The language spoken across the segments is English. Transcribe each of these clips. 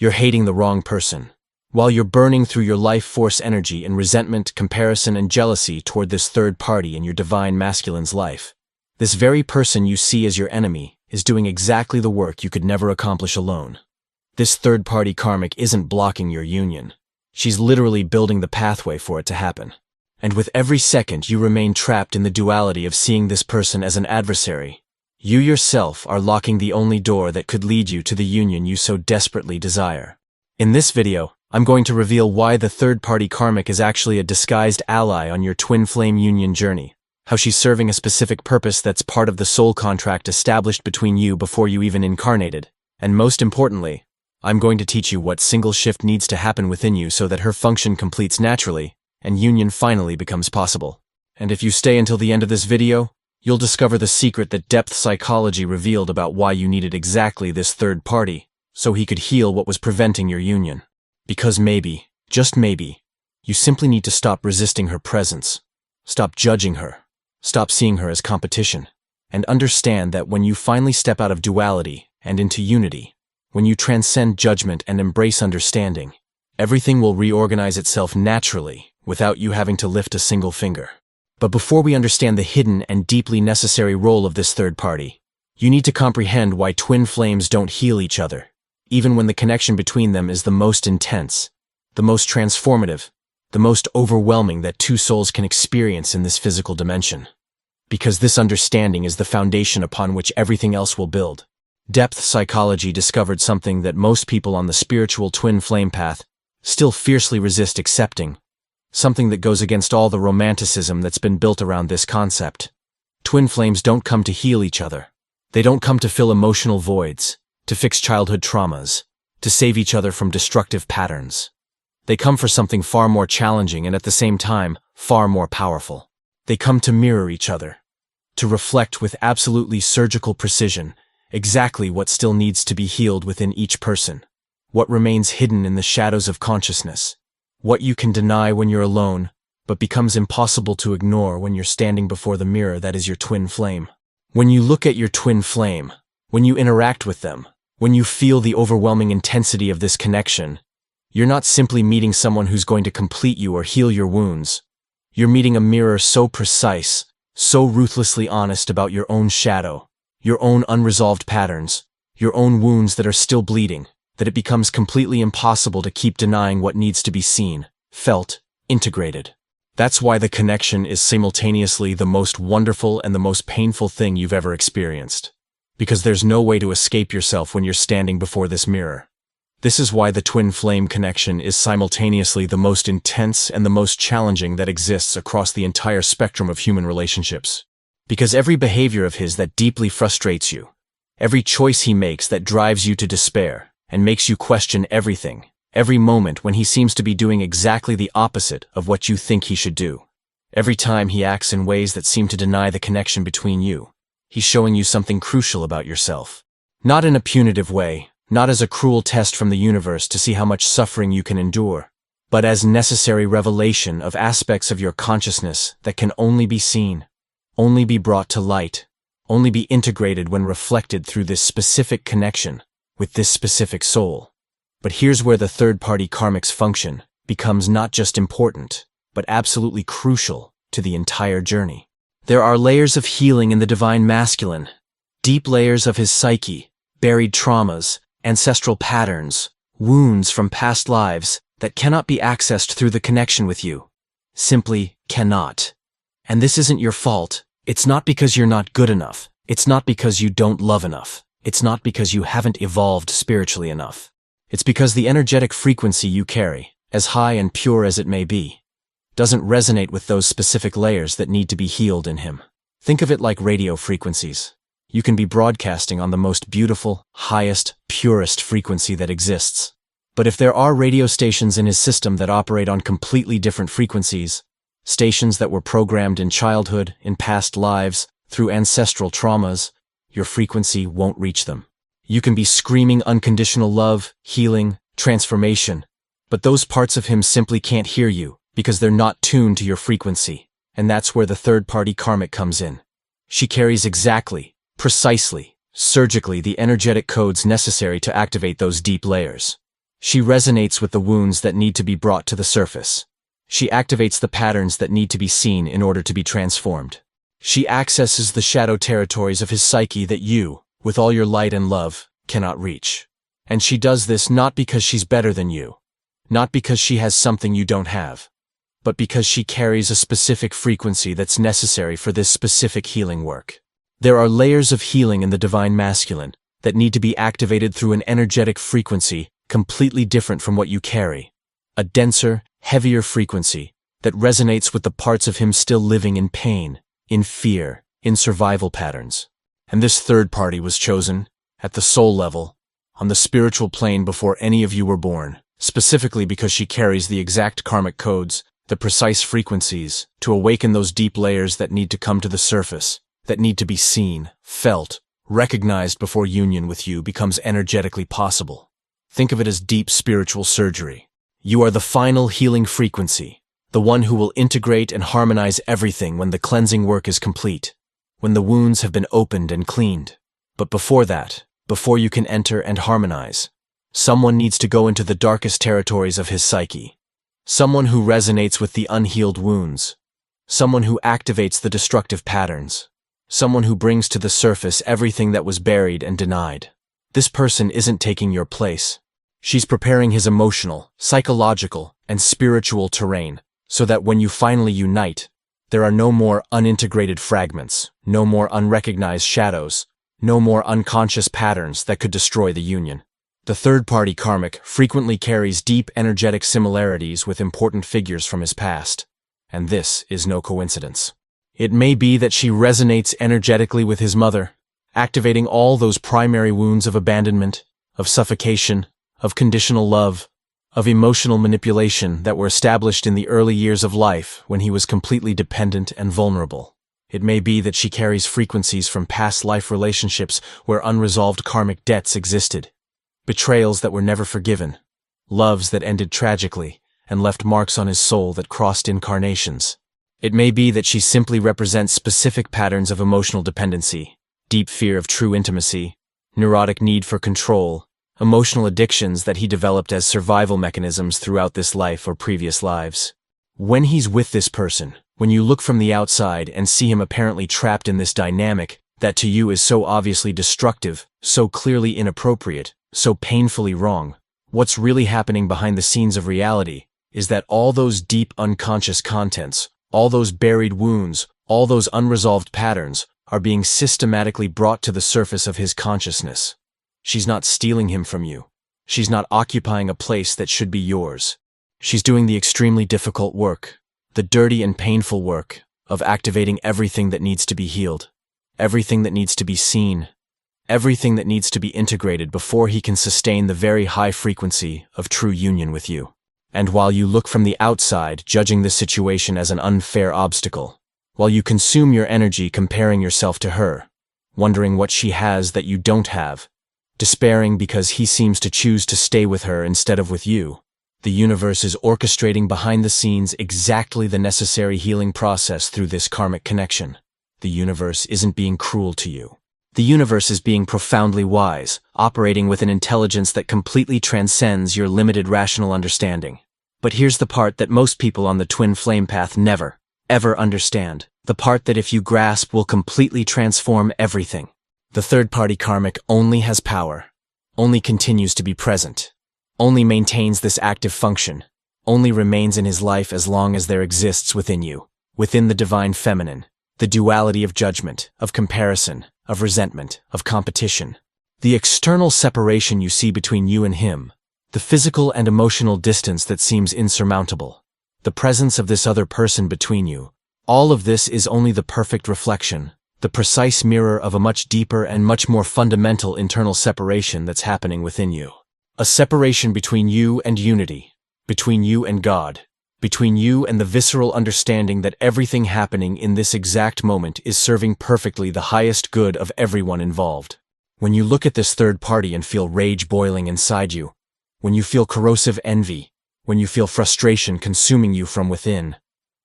you're hating the wrong person. While you're burning through your life force energy in resentment, comparison, and jealousy toward this third party in your divine masculine's life, this very person you see as your enemy is doing exactly the work you could never accomplish alone. This third-party karmic isn't blocking your union. She's literally building the pathway for it to happen. And with every second you remain trapped in the duality of seeing this person as an adversary, you yourself are locking the only door that could lead you to the union you so desperately desire. In this video, I'm going to reveal why the third-party karmic is actually a disguised ally on your twin flame union journey, how she's serving a specific purpose that's part of the soul contract established between you before you even incarnated, and most importantly, I'm going to teach you what single shift needs to happen within you so that her function completes naturally, and union finally becomes possible. And if you stay until the end of this video, you'll discover the secret that depth psychology revealed about why you needed exactly this third party, so he could heal what was preventing your union. Because maybe, just maybe, you simply need to stop resisting her presence, stop judging her, stop seeing her as competition, and understand that when you finally step out of duality and into unity, when you transcend judgment and embrace understanding, everything will reorganize itself naturally without you having to lift a single finger. But before we understand the hidden and deeply necessary role of this third party, you need to comprehend why twin flames don't heal each other, even when the connection between them is the most intense, the most transformative, the most overwhelming that two souls can experience in this physical dimension. Because this understanding is the foundation upon which everything else will build. Depth psychology discovered something that most people on the spiritual twin flame path still fiercely resist accepting, something that goes against all the romanticism that's been built around this concept. Twin flames don't come to heal each other. They don't come to fill emotional voids, to fix childhood traumas, to save each other from destructive patterns. They come for something far more challenging and at the same time, far more powerful. They come to mirror each other, to reflect with absolutely surgical precision exactly what still needs to be healed within each person, what remains hidden in the shadows of consciousness, what you can deny when you're alone, but becomes impossible to ignore when you're standing before the mirror that is your twin flame. When you look at your twin flame, when you interact with them, when you feel the overwhelming intensity of this connection, you're not simply meeting someone who's going to complete you or heal your wounds. You're meeting a mirror so precise, so ruthlessly honest about your own shadow, your own unresolved patterns, your own wounds that are still bleeding, that it becomes completely impossible to keep denying what needs to be seen, felt, integrated. That's why the connection is simultaneously the most wonderful and the most painful thing you've ever experienced. Because there's no way to escape yourself when you're standing before this mirror. This is why the twin flame connection is simultaneously the most intense and the most challenging that exists across the entire spectrum of human relationships. Because every behavior of his that deeply frustrates you, every choice he makes that drives you to despair and makes you question everything, every moment when he seems to be doing exactly the opposite of what you think he should do, every time he acts in ways that seem to deny the connection between you, he's showing you something crucial about yourself. Not in a punitive way, not as a cruel test from the universe to see how much suffering you can endure, but as necessary revelation of aspects of your consciousness that can only be seen, only be brought to light, only be integrated when reflected through this specific connection with this specific soul. But here's where the third-party karmic's function becomes not just important, but absolutely crucial to the entire journey. There are layers of healing in the divine masculine, deep layers of his psyche, buried traumas, ancestral patterns, wounds from past lives that cannot be accessed through the connection with you. Simply cannot. And this isn't your fault. It's not because you're not good enough. It's not because you don't love enough. It's not because you haven't evolved spiritually enough. It's because the energetic frequency you carry, as high and pure as it may be, doesn't resonate with those specific layers that need to be healed in him. Think of it like radio frequencies. You can be broadcasting on the most beautiful, highest, purest frequency that exists. But if there are radio stations in his system that operate on completely different frequencies, stations that were programmed in childhood, in past lives, through ancestral traumas, your frequency won't reach them. You can be screaming unconditional love, healing, transformation, but those parts of him simply can't hear you because they're not tuned to your frequency, and that's where the third-party karmic comes in. She carries exactly, precisely, surgically the energetic codes necessary to activate those deep layers. She resonates with the wounds that need to be brought to the surface. She activates the patterns that need to be seen in order to be transformed. She accesses the shadow territories of his psyche that you, with all your light and love, cannot reach. And she does this not because she's better than you, not because she has something you don't have, but because she carries a specific frequency that's necessary for this specific healing work. There are layers of healing in the divine masculine that need to be activated through an energetic frequency completely different from what you carry. A denser, heavier frequency that resonates with the parts of him still living in pain, in fear, in survival patterns. And this third party was chosen, at the soul level, on the spiritual plane before any of you were born, specifically because she carries the exact karmic codes, the precise frequencies, to awaken those deep layers that need to come to the surface, that need to be seen, felt, recognized before union with you becomes energetically possible. Think of it as deep spiritual surgery. You are the final healing frequency, the one who will integrate and harmonize everything when the cleansing work is complete, when the wounds have been opened and cleaned. But before that, before you can enter and harmonize, someone needs to go into the darkest territories of his psyche. Someone who resonates with the unhealed wounds. Someone who activates the destructive patterns. Someone who brings to the surface everything that was buried and denied. This person isn't taking your place. She's preparing his emotional, psychological, and spiritual terrain so that when you finally unite, there are no more unintegrated fragments, no more unrecognized shadows, no more unconscious patterns that could destroy the union. The third-party karmic frequently carries deep energetic similarities with important figures from his past, and this is no coincidence. It may be that she resonates energetically with his mother, activating all those primary wounds of abandonment, of suffocation, of conditional love, of emotional manipulation that were established in the early years of life when he was completely dependent and vulnerable. It may be that she carries frequencies from past life relationships where unresolved karmic debts existed, betrayals that were never forgiven, loves that ended tragically and left marks on his soul that crossed incarnations. It may be that she simply represents specific patterns of emotional dependency, deep fear of true intimacy, neurotic need for control, emotional addictions that he developed as survival mechanisms throughout this life or previous lives. When he's with this person, when you look from the outside and see him apparently trapped in this dynamic that to you is so obviously destructive, so clearly inappropriate, so painfully wrong, what's really happening behind the scenes of reality is that all those deep unconscious contents, all those buried wounds, all those unresolved patterns are being systematically brought to the surface of his consciousness. She's not stealing him from you. She's not occupying a place that should be yours. She's doing the extremely difficult work, the dirty and painful work of activating everything that needs to be healed, everything that needs to be seen, everything that needs to be integrated before he can sustain the very high frequency of true union with you. And while you look from the outside, judging the situation as an unfair obstacle, while you consume your energy comparing yourself to her, wondering what she has that you don't have, despairing because he seems to choose to stay with her instead of with you, the universe is orchestrating behind the scenes exactly the necessary healing process through this karmic connection. The universe isn't being cruel to you. The universe is being profoundly wise, operating with an intelligence that completely transcends your limited rational understanding. But here's the part that most people on the twin flame path never, ever understand. The part that if you grasp will completely transform everything. The third-party karmic only has power, only continues to be present, only maintains this active function, only remains in his life as long as there exists within you, within the divine feminine, the duality of judgment, of comparison, of resentment, of competition. The external separation you see between you and him, the physical and emotional distance that seems insurmountable, the presence of this other person between you, all of this is only the perfect reflection, the precise mirror of a much deeper and much more fundamental internal separation that's happening within you. A separation between you and unity, between you and God, between you and the visceral understanding that everything happening in this exact moment is serving perfectly the highest good of everyone involved. When you look at this third party and feel rage boiling inside you, when you feel corrosive envy, when you feel frustration consuming you from within,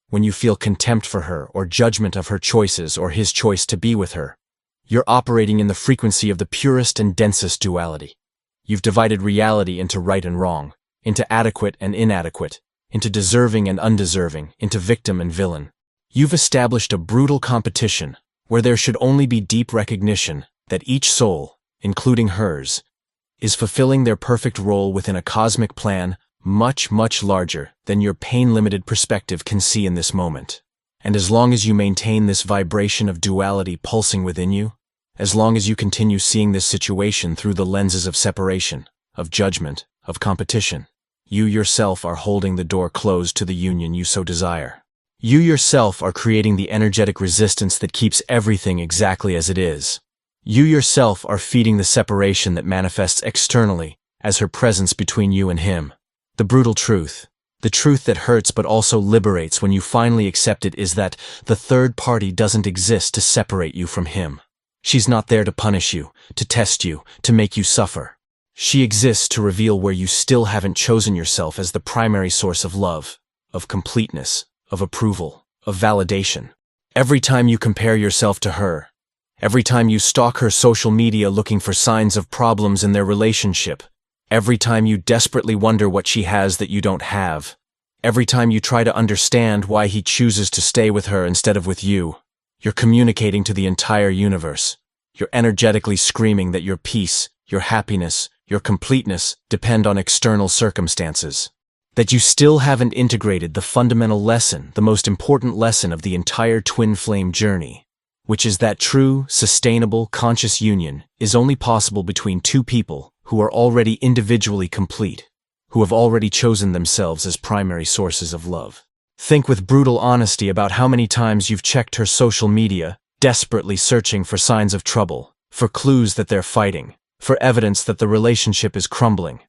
when you feel contempt for her or judgment of her choices or his choice to be with her, you're operating in the frequency of the purest and densest duality. You've divided reality into right and wrong, into adequate and inadequate, into deserving and undeserving, into victim and villain. You've established a brutal competition where there should only be deep recognition that each soul, including hers, is fulfilling their perfect role within a cosmic plan much, much larger than your pain-limited perspective can see in this moment. And as long as you maintain this vibration of duality pulsing within you, as long as you continue seeing this situation through the lenses of separation, of judgment, of competition, you yourself are holding the door closed to the union you so desire. You yourself are creating the energetic resistance that keeps everything exactly as it is. You yourself are feeding the separation that manifests externally as her presence between you and him. The brutal truth, the truth that hurts but also liberates when you finally accept it, is that the third party doesn't exist to separate you from him. She's not there to punish you, to test you, to make you suffer. She exists to reveal where you still haven't chosen yourself as the primary source of love, of completeness, of approval, of validation. Every time you compare yourself to her, every time you stalk her social media looking for signs of problems in their relationship, every time you desperately wonder what she has that you don't have, every time you try to understand why he chooses to stay with her instead of with you, you're communicating to the entire universe. You're energetically screaming that your peace, your happiness, your completeness depend on external circumstances. That you still haven't integrated the fundamental lesson, the most important lesson of the entire twin flame journey, which is that true, sustainable, conscious union is only possible between two people who are already individually complete, who have already chosen themselves as primary sources of love. Think with brutal honesty about how many times you've checked her social media, desperately searching for signs of trouble, for clues that they're fighting, for evidence that the relationship is crumbling.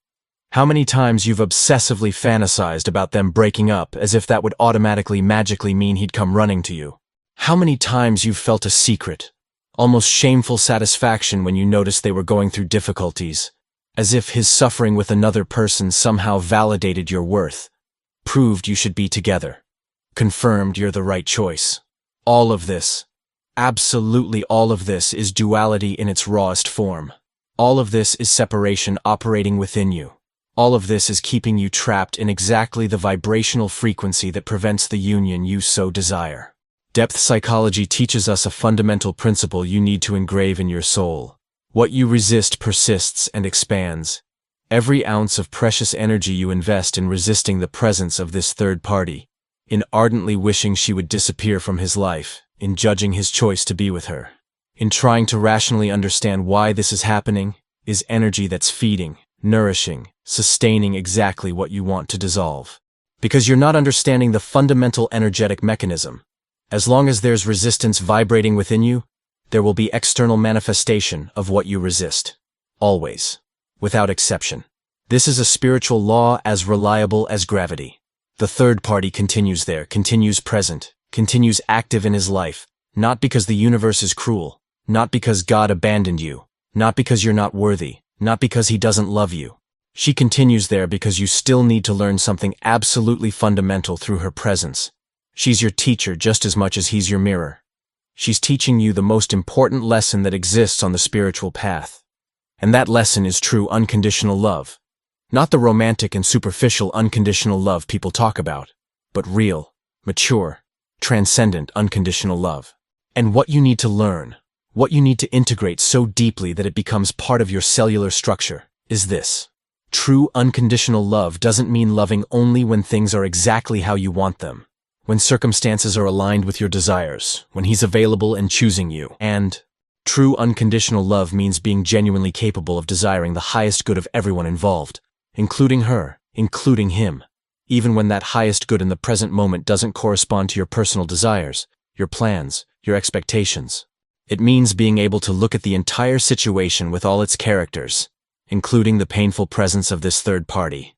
How many times you've obsessively fantasized about them breaking up as if that would automatically magically mean he'd come running to you. How many times you've felt a secret, almost shameful satisfaction when you noticed they were going through difficulties, as if his suffering with another person somehow validated your worth, proved you should be together, confirmed you're the right choice. All of this, absolutely all of this, is duality in its rawest form. All of this is separation operating within you. All of this is keeping you trapped in exactly the vibrational frequency that prevents the union you so desire. Depth psychology teaches us a fundamental principle you need to engrave in your soul. What you resist persists and expands. Every ounce of precious energy you invest in resisting the presence of this third party, in ardently wishing she would disappear from his life, in judging his choice to be with her, in trying to rationally understand why this is happening, is energy that's feeding, nourishing, sustaining exactly what you want to dissolve. Because you're not understanding the fundamental energetic mechanism. As long as there's resistance vibrating within you, there will be external manifestation of what you resist. Always. Without exception. This is a spiritual law as reliable as gravity. The third party continues there, continues present, continues active in his life, not because the universe is cruel, not because God abandoned you, not because you're not worthy, not because he doesn't love you. She continues there because you still need to learn something absolutely fundamental through her presence. She's your teacher just as much as he's your mirror. She's teaching you the most important lesson that exists on the spiritual path. And that lesson is true unconditional love. Not the romantic and superficial unconditional love people talk about, but real, mature, transcendent unconditional love. And what you need to learn, what you need to integrate so deeply that it becomes part of your cellular structure, is this. True unconditional love doesn't mean loving only when things are exactly how you want them, when circumstances are aligned with your desires, when he's available and choosing you. And true unconditional love means being genuinely capable of desiring the highest good of everyone involved, including her, including him, even when that highest good in the present moment doesn't correspond to your personal desires, your plans, your expectations. It means being able to look at the entire situation with all its characters, including the painful presence of this third party,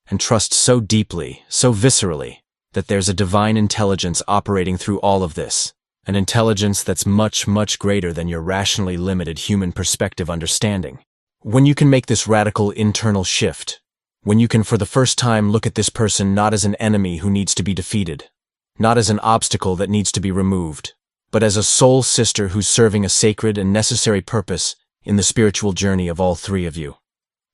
and trust so deeply, so viscerally, that there's a divine intelligence operating through all of this, an intelligence that's much, much greater than your rationally limited human perspective understanding. When you can make this radical internal shift, when you can for the first time look at this person not as an enemy who needs to be defeated, not as an obstacle that needs to be removed, but as a soul sister who's serving a sacred and necessary purpose in the spiritual journey of all three of you.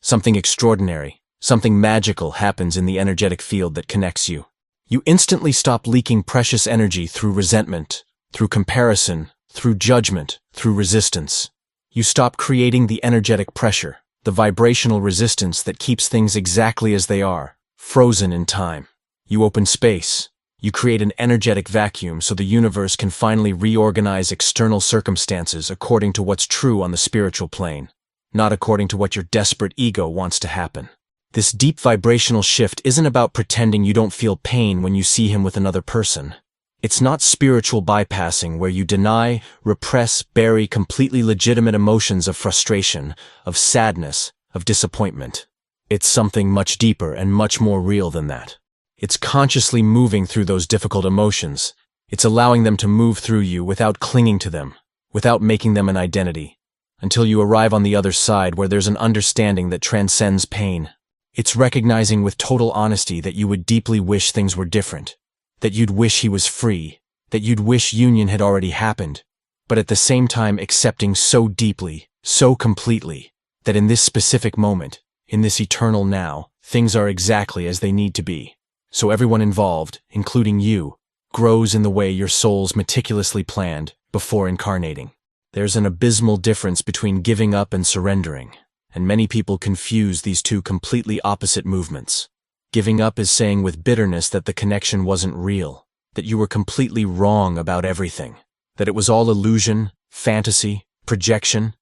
Something extraordinary, something magical happens in the energetic field that connects you. You instantly stop leaking precious energy through resentment, through comparison, through judgment, through resistance. You stop creating the energetic pressure, the vibrational resistance that keeps things exactly as they are, frozen in time. You open space. You create an energetic vacuum so the universe can finally reorganize external circumstances according to what's true on the spiritual plane, not according to what your desperate ego wants to happen. This deep vibrational shift isn't about pretending you don't feel pain when you see him with another person. It's not spiritual bypassing where you deny, repress, bury completely legitimate emotions of frustration, of sadness, of disappointment. It's something much deeper and much more real than that. It's consciously moving through those difficult emotions. It's allowing them to move through you without clinging to them, without making them an identity, until you arrive on the other side where there's an understanding that transcends pain. It's recognizing with total honesty that you would deeply wish things were different, that you'd wish he was free, that you'd wish union had already happened, but at the same time accepting so deeply, so completely, that in this specific moment, in this eternal now, things are exactly as they need to be. So everyone involved, including you, grows in the way your soul's meticulously planned before incarnating. There's an abysmal difference between giving up and surrendering, and many people confuse these two completely opposite movements. Giving up is saying with bitterness that the connection wasn't real, that you were completely wrong about everything, that it was all illusion, fantasy, projection,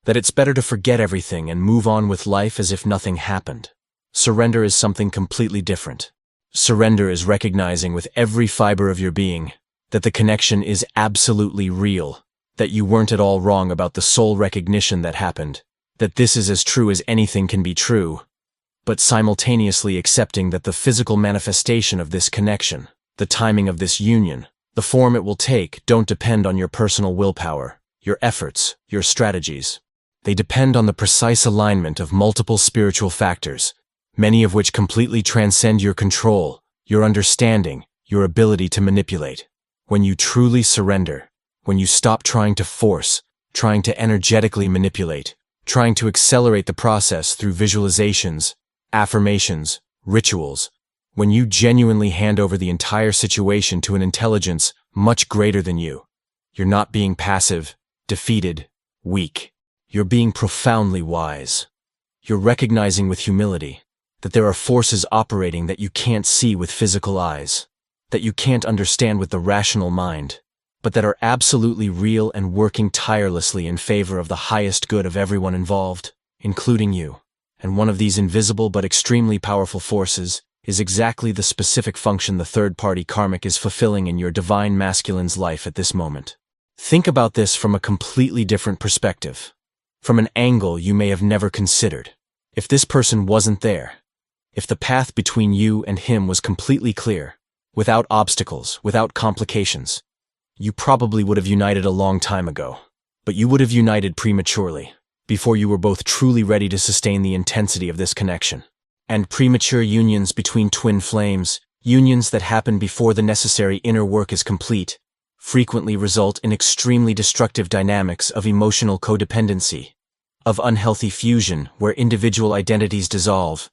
that it's better to forget everything and move on with life as if nothing happened. Surrender is something completely different. Surrender is recognizing with every fiber of your being that the connection is absolutely real, that you weren't at all wrong about the soul recognition that happened, that this is as true as anything can be true, but simultaneously accepting that the physical manifestation of this connection, the timing of this union, the form it will take don't depend on your personal willpower, your efforts, your strategies. They depend on the precise alignment of multiple spiritual factors, many of which completely transcend your control, your understanding, your ability to manipulate. When you truly surrender, when you stop trying to force, trying to energetically manipulate, trying to accelerate the process through visualizations, affirmations, rituals, when you genuinely hand over the entire situation to an intelligence much greater than you, you're not being passive, defeated, weak. You're being profoundly wise. You're recognizing with humility that there are forces operating that you can't see with physical eyes, that you can't understand with the rational mind, but that are absolutely real and working tirelessly in favor of the highest good of everyone involved, including you. And one of these invisible but extremely powerful forces is exactly the specific function the third-party karmic is fulfilling in your divine masculine's life at this moment. Think about this from a completely different perspective, from an angle you may have never considered. If this person wasn't there, if the path between you and him was completely clear, without obstacles, without complications, you probably would have united a long time ago. But you would have united prematurely, before you were both truly ready to sustain the intensity of this connection. And premature unions between twin flames, unions that happen before the necessary inner work is complete, frequently result in extremely destructive dynamics of emotional codependency, of unhealthy fusion where individual identities dissolve,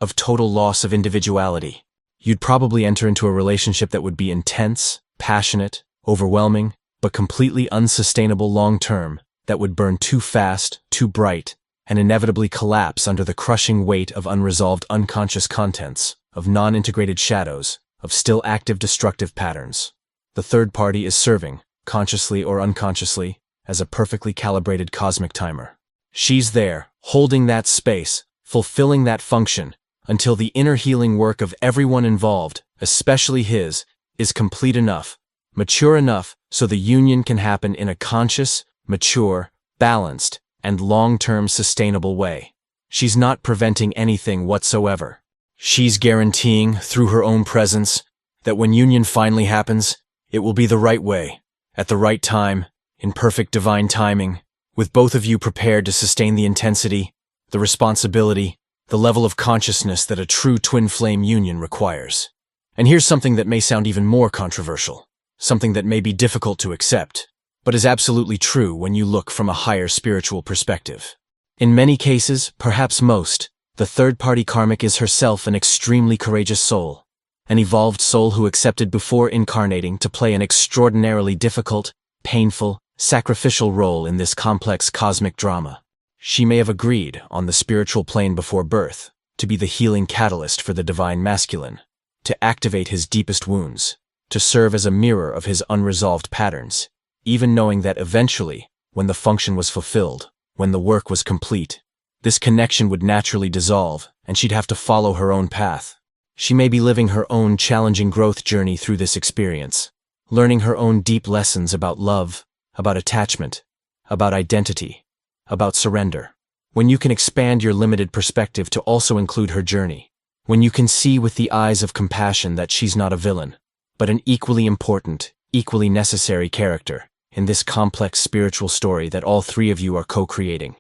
of total loss of individuality. You'd probably enter into a relationship that would be intense, passionate, overwhelming, but completely unsustainable long-term, that would burn too fast, too bright, and inevitably collapse under the crushing weight of unresolved unconscious contents, of non-integrated shadows, of still active destructive patterns. The third party is serving, consciously or unconsciously, as a perfectly calibrated cosmic timer. She's there, holding that space, fulfilling that function, until the inner healing work of everyone involved, especially his, is complete enough, mature enough so the union can happen in a conscious, mature, balanced, and long-term sustainable way. She's not preventing anything whatsoever. She's guaranteeing, through her own presence, that when union finally happens, it will be the right way, at the right time, in perfect divine timing, with both of you prepared to sustain the intensity, the responsibility, the level of consciousness that a true twin flame union requires. And here's something that may sound even more controversial, something that may be difficult to accept, but is absolutely true when you look from a higher spiritual perspective. In many cases, perhaps most, The third-party karmic is herself an extremely courageous soul, an evolved soul who accepted before incarnating to play an extraordinarily difficult, painful, sacrificial role in this complex cosmic drama. She may have agreed, on the spiritual plane before birth, to be the healing catalyst for the divine masculine, to activate his deepest wounds, to serve as a mirror of his unresolved patterns, even knowing that eventually, when the function was fulfilled, when the work was complete, this connection would naturally dissolve, and she'd have to follow her own path. She may be living her own challenging growth journey through this experience, learning her own deep lessons about love, about attachment, about identity, about surrender. When you can expand your limited perspective to also include her journey, when you can see with the eyes of compassion that she's not a villain, but an equally important, equally necessary character in this complex spiritual story that all three of you are co-creating,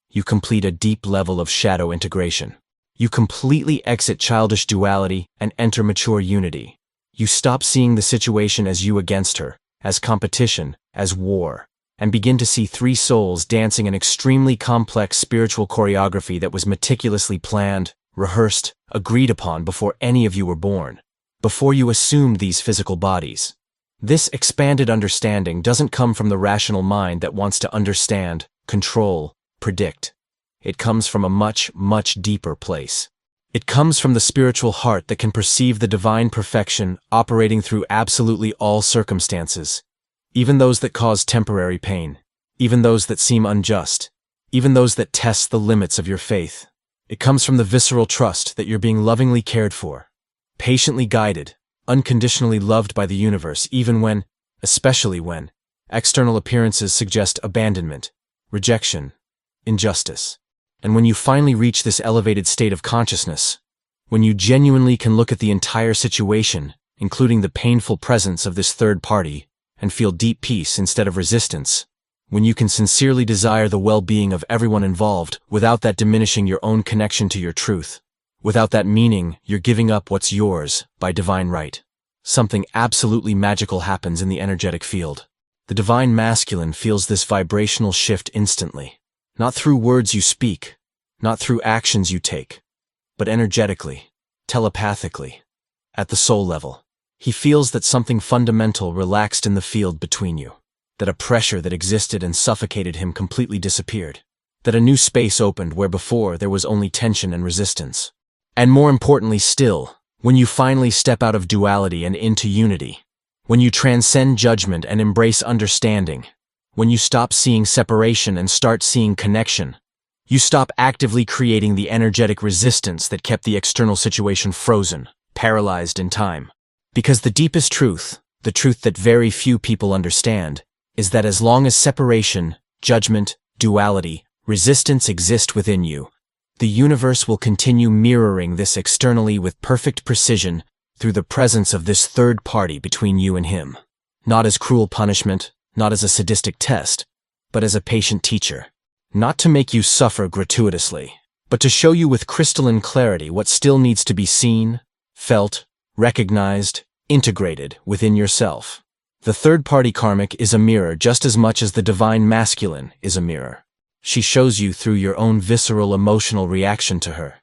you complete a deep level of shadow integration. You completely exit childish duality and enter mature unity. You stop seeing the situation as you against her, as competition, as war, and begin to see three souls dancing an extremely complex spiritual choreography that was meticulously planned, rehearsed, agreed upon before any of you were born, before you assumed these physical bodies. This expanded understanding doesn't come from the rational mind that wants to understand, control, predict. It comes from a much, much deeper place. It comes from the spiritual heart that can perceive the divine perfection operating through absolutely all circumstances, even those that cause temporary pain, even those that seem unjust, even those that test the limits of your faith. It comes from the visceral trust that you're being lovingly cared for, patiently guided, unconditionally loved by the universe, even when, especially when, external appearances suggest abandonment, rejection, injustice. And when you finally reach this elevated state of consciousness, when you genuinely can look at the entire situation, including the painful presence of this third party, and feel deep peace instead of resistance, when you can sincerely desire the well-being of everyone involved without that diminishing your own connection to your truth, without that meaning you're giving up what's yours by divine right, something absolutely magical happens in the energetic field. The divine masculine feels this vibrational shift instantly. Not through words you speak, not through actions you take, but energetically, telepathically, at the soul level. He feels that something fundamental relaxed in the field between you, that a pressure that existed and suffocated him completely disappeared, that a new space opened where before there was only tension and resistance. And more importantly still, when you finally step out of duality and into unity, when you transcend judgment and embrace understanding, when you stop seeing separation and start seeing connection, you stop actively creating the energetic resistance that kept the external situation frozen, paralyzed in time. Because the deepest truth, the truth that very few people understand, is that as long as separation, judgment, duality, resistance exist within you, the universe will continue mirroring this externally with perfect precision through the presence of this third party between you and him. Not as cruel punishment, not as a sadistic test, but as a patient teacher. Not to make you suffer gratuitously, but to show you with crystalline clarity what still needs to be seen, felt, recognized, integrated within yourself. The third-party karmic is a mirror just as much as the divine masculine is a mirror. She shows you through your own visceral emotional reaction to her,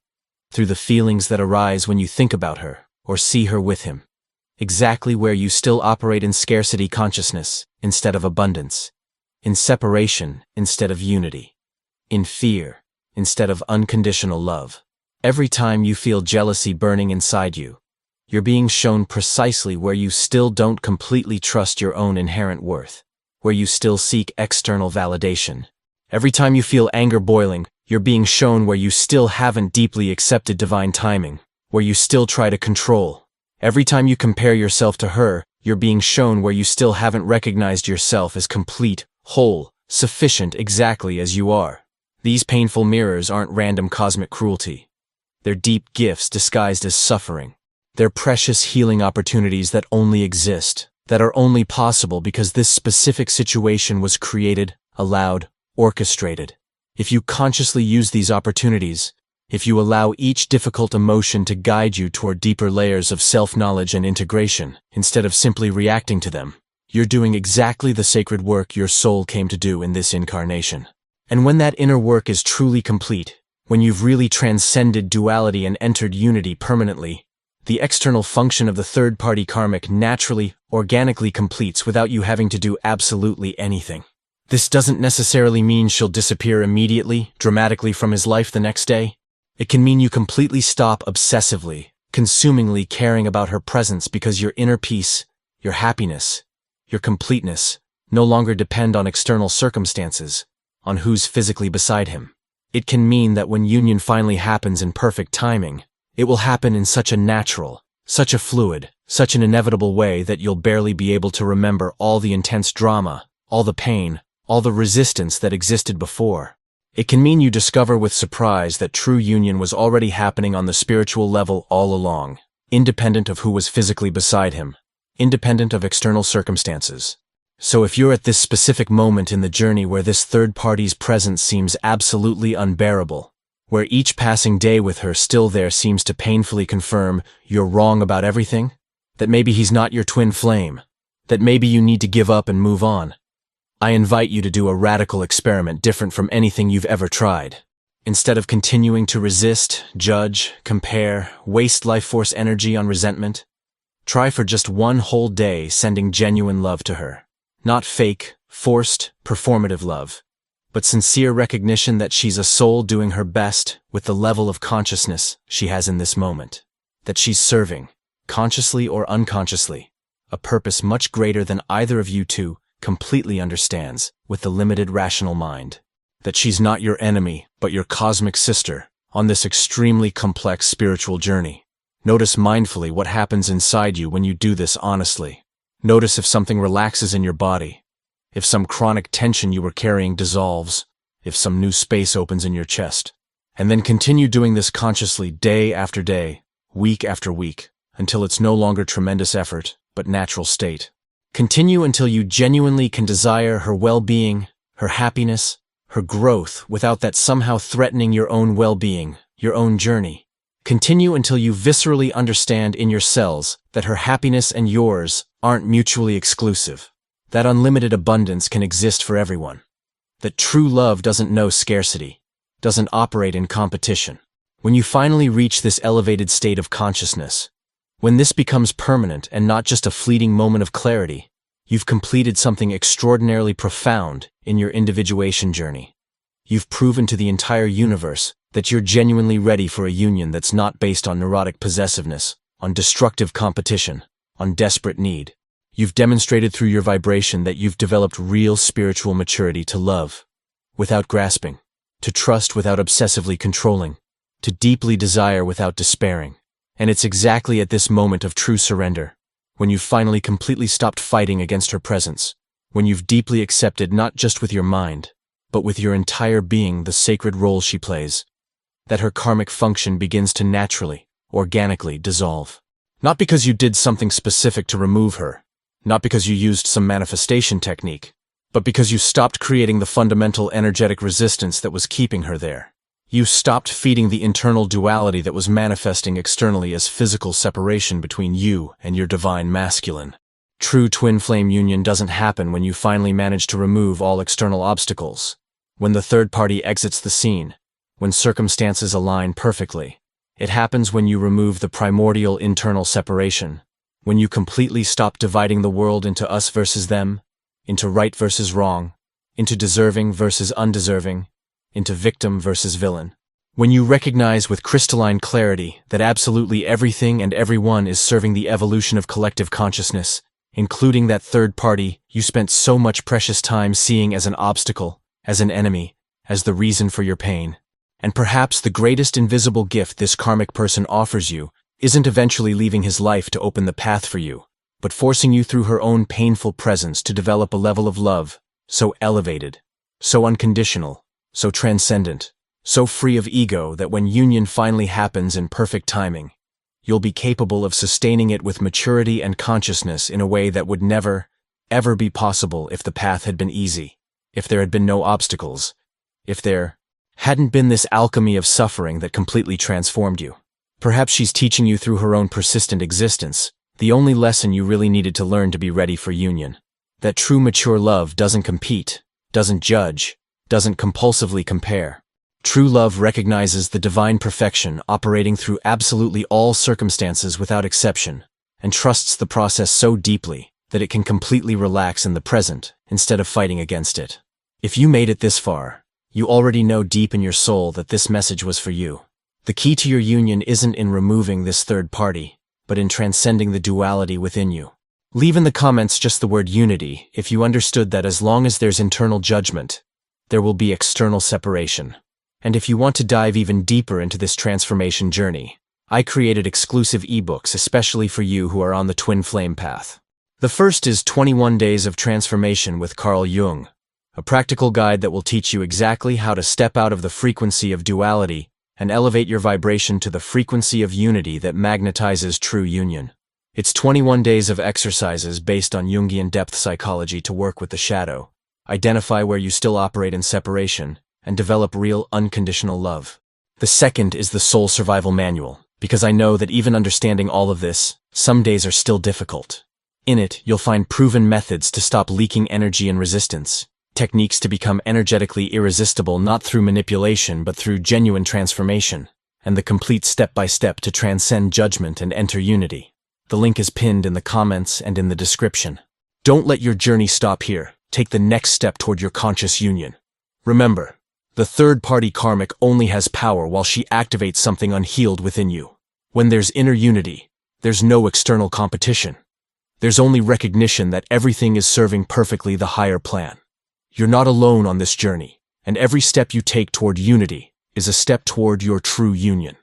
through the feelings that arise when you think about her or see her with him. Exactly where you still operate in scarcity consciousness instead of abundance, in separation instead of unity, in fear instead of unconditional love. Every time you feel jealousy burning inside you, you're being shown precisely where you still don't completely trust your own inherent worth, where you still seek external validation. Every time you feel anger boiling, you're being shown where you still haven't deeply accepted divine timing, where you still try to control. Every time you compare yourself to her, you're being shown where you still haven't recognized yourself as complete, whole, sufficient exactly as you are. These painful mirrors aren't random cosmic cruelty. They're deep gifts disguised as suffering. They're precious healing opportunities that only exist, that are only possible because this specific situation was created, allowed, orchestrated. If you consciously use these opportunities, if you allow each difficult emotion to guide you toward deeper layers of self-knowledge and integration, instead of simply reacting to them, you're doing exactly the sacred work your soul came to do in this incarnation. And when that inner work is truly complete, when you've really transcended duality and entered unity permanently, the external function of the third-party karmic naturally, organically completes without you having to do absolutely anything. This doesn't necessarily mean she'll disappear immediately, dramatically from his life the next day. It can mean you completely stop obsessively, consumingly caring about her presence because your inner peace, your happiness, your completeness no longer depend on external circumstances, on who's physically beside him. It can mean that when union finally happens in perfect timing, it will happen in such a natural, such a fluid, such an inevitable way that you'll barely be able to remember all the intense drama, all the pain, all the resistance that existed before. It can mean you discover with surprise that true union was already happening on the spiritual level all along, independent of who was physically beside him, independent of external circumstances. So if you're at this specific moment in the journey where this third party's presence seems absolutely unbearable, where each passing day with her still there seems to painfully confirm you're wrong about everything, that maybe he's not your twin flame, that maybe you need to give up and move on, I invite you to do a radical experiment different from anything you've ever tried. Instead of continuing to resist, judge, compare, waste life force energy on resentment, try for just one whole day sending genuine love to her. Not fake, forced, performative love, but sincere recognition that she's a soul doing her best with the level of consciousness she has in this moment. That she's serving, consciously or unconsciously, a purpose much greater than either of you two completely understands with the limited rational mind. That she's not your enemy, but your cosmic sister on this extremely complex spiritual journey. Notice mindfully what happens inside you when you do this honestly. Notice if something relaxes in your body, if some chronic tension you were carrying dissolves, if some new space opens in your chest. And then continue doing this consciously day after day, week after week, until it's no longer tremendous effort, but natural state. Continue until you genuinely can desire her well-being, her happiness, her growth without that somehow threatening your own well-being, your own journey. Continue until you viscerally understand in your cells that her happiness and yours aren't mutually exclusive, that unlimited abundance can exist for everyone, that true love doesn't know scarcity, doesn't operate in competition. When you finally reach this elevated state of consciousness, when this becomes permanent and not just a fleeting moment of clarity, you've completed something extraordinarily profound in your individuation journey. You've proven to the entire universe that you're genuinely ready for a union that's not based on neurotic possessiveness, on destructive competition, on desperate need. You've demonstrated through your vibration that you've developed real spiritual maturity to love, without grasping, to trust without obsessively controlling, to deeply desire without despairing. And it's exactly at this moment of true surrender, when you've finally completely stopped fighting against her presence, when you've deeply accepted not just with your mind, but with your entire being the sacred role she plays, that her karmic function begins to naturally, organically dissolve. Not because you did something specific to remove her, not because you used some manifestation technique, but because you stopped creating the fundamental energetic resistance that was keeping her there. You stopped feeding the internal duality that was manifesting externally as physical separation between you and your divine masculine. True twin flame union doesn't happen when you finally manage to remove all external obstacles, when the third party exits the scene, when circumstances align perfectly. It happens when you remove the primordial internal separation, when you completely stop dividing the world into us versus them, into right versus wrong, into deserving versus undeserving, into victim versus villain. When you recognize with crystalline clarity that absolutely everything and everyone is serving the evolution of collective consciousness, including that third party you spent so much precious time seeing as an obstacle, as an enemy, as the reason for your pain. And perhaps the greatest invisible gift this karmic person offers you isn't eventually leaving his life to open the path for you, but forcing you through her own painful presence to develop a level of love so elevated, so unconditional, so transcendent, so free of ego that when union finally happens in perfect timing, you'll be capable of sustaining it with maturity and consciousness in a way that would never, ever be possible if the path had been easy, if there had been no obstacles, if there hadn't been this alchemy of suffering that completely transformed you. Perhaps she's teaching you through her own persistent existence, the only lesson you really needed to learn to be ready for union. That true mature love doesn't compete, doesn't judge, doesn't compulsively compare. True love recognizes the divine perfection operating through absolutely all circumstances without exception, and trusts the process so deeply that it can completely relax in the present instead of fighting against it. If you made it this far, you already know deep in your soul that this message was for you. The key to your union isn't in removing this third party, but in transcending the duality within you. Leave in the comments just the word unity if you understood that as long as there's internal judgment, there will be external separation. And if you want to dive even deeper into this transformation journey, I created exclusive ebooks especially for you who are on the twin flame path. The first is 21 Days of Transformation with Carl Jung, a practical guide that will teach you exactly how to step out of the frequency of duality and elevate your vibration to the frequency of unity that magnetizes true union. It's 21 days of exercises based on Jungian depth psychology to work with the shadow, identify where you still operate in separation, and develop real unconditional love. The second is the Soul Survival Manual, because I know that even understanding all of this, some days are still difficult. In it, you'll find proven methods to stop leaking energy and resistance, techniques to become energetically irresistible not through manipulation but through genuine transformation, and the complete step-by-step to transcend judgment and enter unity. The link is pinned in the comments and in the description. Don't let your journey stop here. Take the next step toward your conscious union. Remember, the third-party karmic only has power while she activates something unhealed within you. When there's inner unity, there's no external competition. There's only recognition that everything is serving perfectly the higher plan. You're not alone on this journey, and every step you take toward unity is a step toward your true union.